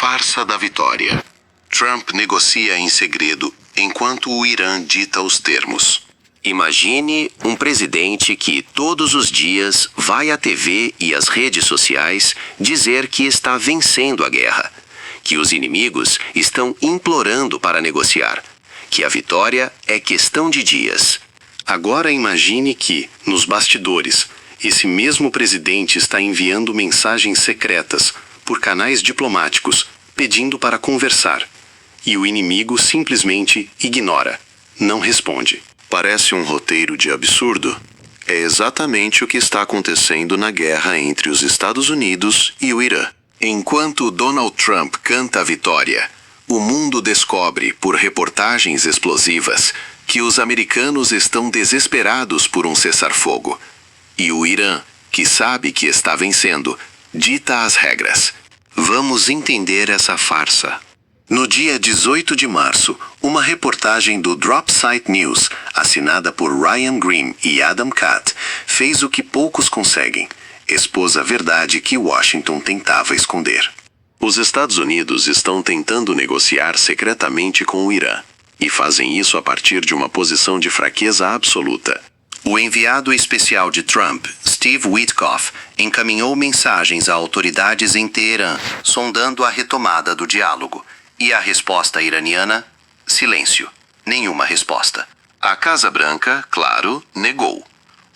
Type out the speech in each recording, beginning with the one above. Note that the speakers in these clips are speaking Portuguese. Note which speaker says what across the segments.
Speaker 1: farsa da vitória. Trump negocia em segredo enquanto o Irã dita os termos.
Speaker 2: Imagine um presidente que todos os dias vai à TV e às redes sociais dizer que está vencendo a guerra, que os inimigos estão implorando para negociar, que a vitória é questão de dias.
Speaker 1: Agora imagine que, nos bastidores, esse mesmo presidente está enviando mensagens secretas por canais diplomáticos pedindo para conversar, e o inimigo simplesmente ignora, não responde. Parece um roteiro de absurdo? É exatamente o que está acontecendo na guerra entre os Estados Unidos e o Irã. Enquanto Donald Trump canta a vitória, o mundo descobre, por reportagens explosivas, que os americanos estão desesperados por um cessar-fogo. E o Irã, que sabe que está vencendo, dita as regras. Vamos entender essa farsa. No dia 18 de março, uma reportagem do Dropsite News, assinada por Ryan Grim e Adam Katt, fez o que poucos conseguem: expôs a verdade que Washington tentava esconder. Os Estados Unidos estão tentando negociar secretamente com o Irã, e fazem isso a partir de uma posição de fraqueza absoluta. O enviado especial de Trump, Steve Witkoff, encaminhou mensagens a autoridades em Teherã, sondando a retomada do diálogo. E a resposta iraniana? Silêncio. Nenhuma resposta. A Casa Branca, claro, negou.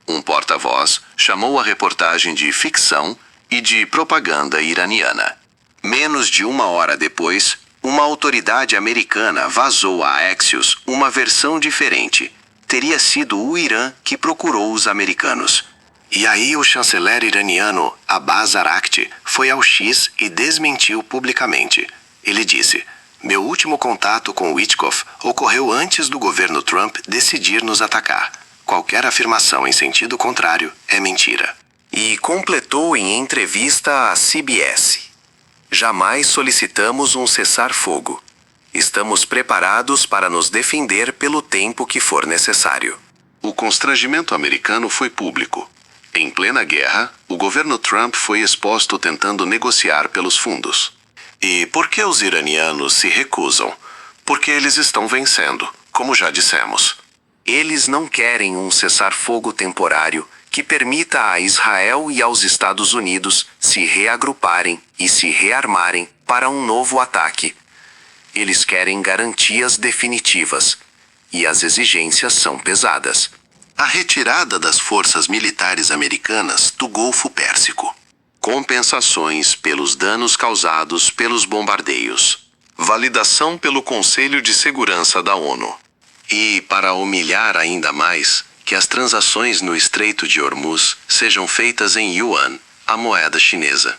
Speaker 1: Um porta-voz chamou a reportagem de ficção e de propaganda iraniana. Menos de uma hora depois, uma autoridade americana vazou a Axios uma versão diferente. Teria sido o Irã que procurou os americanos. E aí o chanceler iraniano Abbas Araghchi foi ao X e desmentiu publicamente. Ele disse: "Meu último contato com Witkoff ocorreu antes do governo Trump decidir nos atacar. Qualquer afirmação em sentido contrário é mentira." E completou em entrevista à CBS: "Jamais solicitamos um cessar-fogo. Estamos preparados para nos defender pelo tempo que for necessário." O constrangimento americano foi público. Em plena guerra, o governo Trump foi exposto tentando negociar pelos fundos. E por que os iranianos se recusam? Porque eles estão vencendo, como já dissemos. Eles não querem um cessar-fogo temporário que permita a Israel e aos Estados Unidos se reagruparem e se rearmarem para um novo ataque. Eles querem garantias definitivas, e as exigências são pesadas. A retirada das forças militares americanas do Golfo Pérsico. Compensações pelos danos causados pelos bombardeios. Validação pelo Conselho de Segurança da ONU. E, para humilhar ainda mais, que as transações no Estreito de Hormuz sejam feitas em yuan, a moeda chinesa.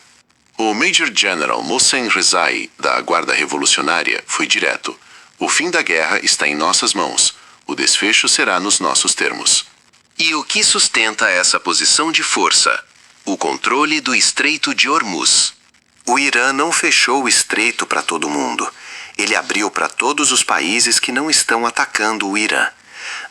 Speaker 1: O Major General Mohsen Rezai, da Guarda Revolucionária, foi direto: "O fim da guerra está em nossas mãos. O desfecho será nos nossos termos." E o que sustenta essa posição de força? O controle do Estreito de Hormuz. O Irã não fechou o estreito para todo mundo. Ele abriu para todos os países que não estão atacando o Irã.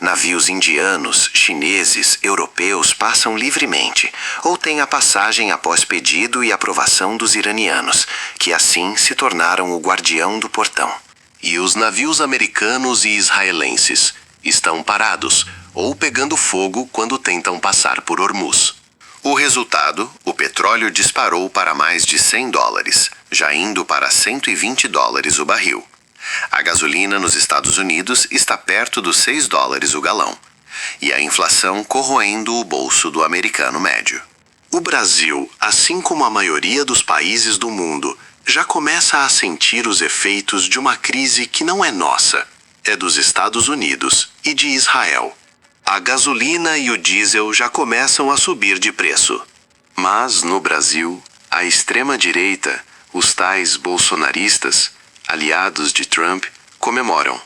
Speaker 1: Navios indianos, chineses, europeus passam livremente, ou têm a passagem após pedido e aprovação dos iranianos, que assim se tornaram o guardião do portão. E os navios americanos e israelenses estão parados, ou pegando fogo quando tentam passar por Hormuz. O resultado, o petróleo disparou para mais de $100, já indo para $120 o barril. A gasolina nos Estados Unidos está perto dos $6 o galão. E a inflação corroendo o bolso do americano médio. O Brasil, assim como a maioria dos países do mundo, já começa a sentir os efeitos de uma crise que não é nossa, é dos Estados Unidos e de Israel. A gasolina e o diesel já começam a subir de preço. Mas, no Brasil, a extrema-direita, os tais bolsonaristas, aliados de Trump, comemoram.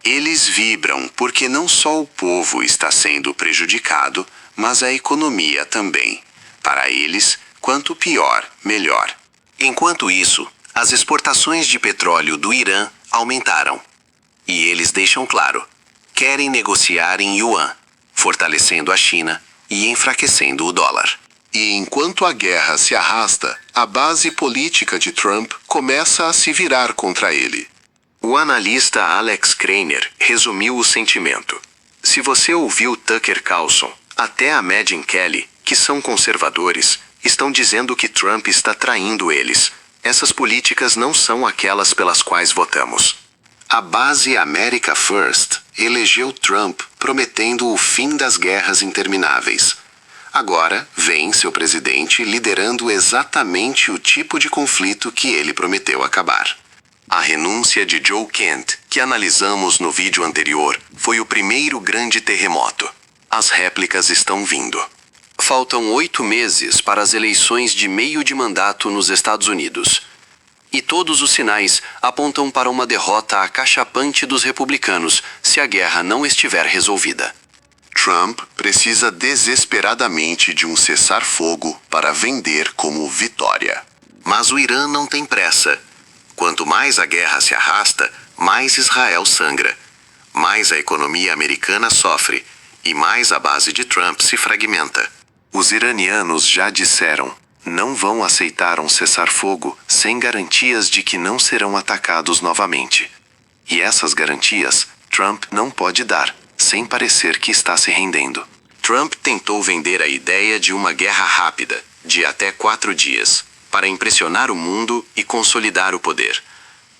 Speaker 1: Eles vibram porque não só o povo está sendo prejudicado, mas a economia também. Para eles, quanto pior, melhor. Enquanto isso, as exportações de petróleo do Irã aumentaram. E eles deixam claro: querem negociar em yuan, fortalecendo a China e enfraquecendo o dólar. E enquanto a guerra se arrasta, a base política de Trump começa a se virar contra ele.
Speaker 2: O analista Alex Krainer resumiu o sentimento. Se você ouviu Tucker Carlson, até a Megyn Kelly, que são conservadores, estão dizendo que Trump está traindo eles. Essas políticas não são aquelas pelas quais votamos. A base America First elegeu Trump prometendo o fim das guerras intermináveis. Agora, vem seu presidente liderando exatamente o tipo de conflito que ele prometeu acabar. A renúncia de Joe Kent, que analisamos no vídeo anterior, foi o primeiro grande terremoto. As réplicas estão vindo. Faltam 8 meses para as eleições de meio de mandato nos Estados Unidos. E todos os sinais apontam para uma derrota acachapante dos republicanos se a guerra não estiver resolvida.
Speaker 1: Trump precisa desesperadamente de um cessar-fogo para vender como vitória.
Speaker 2: Mas o Irã não tem pressa. Quanto mais a guerra se arrasta, mais Israel sangra. Mais a economia americana sofre e mais a base de Trump se fragmenta.
Speaker 1: Os iranianos já disseram, não vão aceitar um cessar-fogo sem garantias de que não serão atacados novamente. E essas garantias, Trump não pode dar, sem parecer que está se rendendo.
Speaker 2: Trump tentou vender a ideia de uma guerra rápida, de até 4 dias, para impressionar o mundo e consolidar o poder.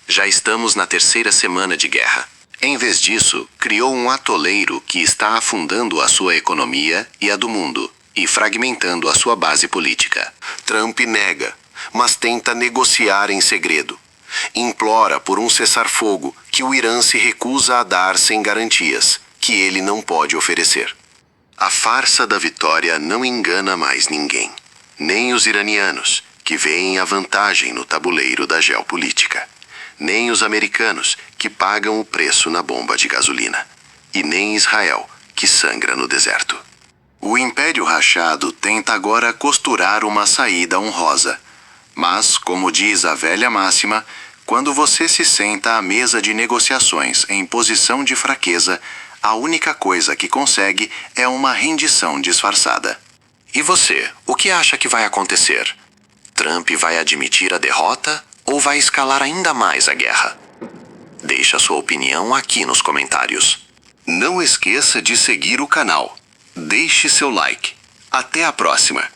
Speaker 2: Já estamos na 3ª semana de guerra. Em vez disso, criou um atoleiro que está afundando a sua economia e a do mundo, e fragmentando a sua base política.
Speaker 1: Trump nega, mas tenta negociar em segredo. Implora por um cessar-fogo que o Irã se recusa a dar sem garantias, que ele não pode oferecer. A farsa da vitória não engana mais ninguém, nem os iranianos, que veem a vantagem no tabuleiro da geopolítica, nem os americanos, que pagam o preço na bomba de gasolina, e nem Israel, que sangra no deserto. O Império Rachado tenta agora costurar uma saída honrosa. Mas, como diz a velha máxima, quando você se senta à mesa de negociações em posição de fraqueza, a única coisa que consegue é uma rendição disfarçada. E você, o que acha que vai acontecer? Trump vai admitir a derrota ou vai escalar ainda mais a guerra? Deixe a sua opinião aqui nos comentários. Não esqueça de seguir o canal. Deixe seu like. Até a próxima!